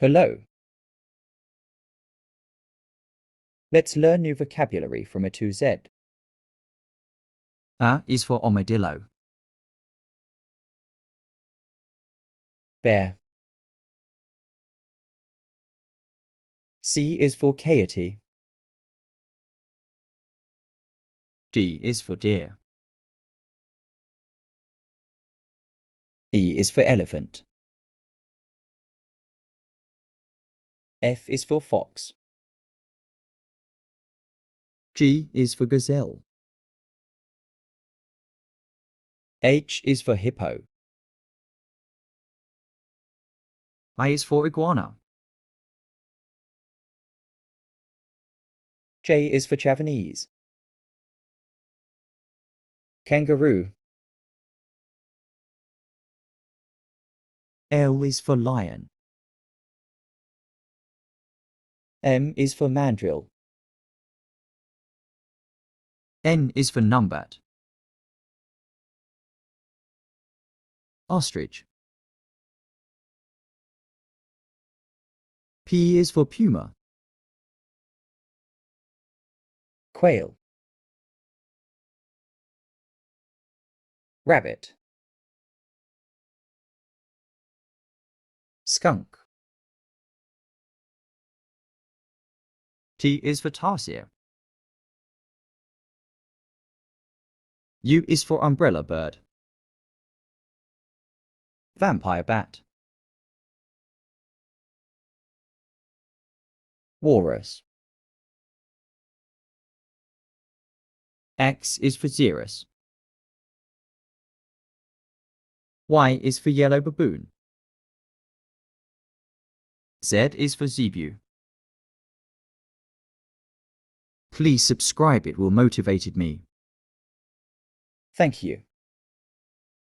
Hello. Let's learn new vocabulary from A to Z. A is for armadillo. Bear. C is for coyote. D is for deer. E is for elephant. F is for fox. G is for gazelle. H is for hippo. I is for iguana. J is for Javanese. Kangaroo. L is for lion. M is for mandrill. N is for numbat. Ostrich. P is for puma. Quail. Rabbit. Skunk. T is for tarsier. U is for umbrella bird. Vampire bat. Walrus. X is for xerus. Y is for yellow baboon. Z is for zebu. Please subscribe, it will motivate me. Thank you.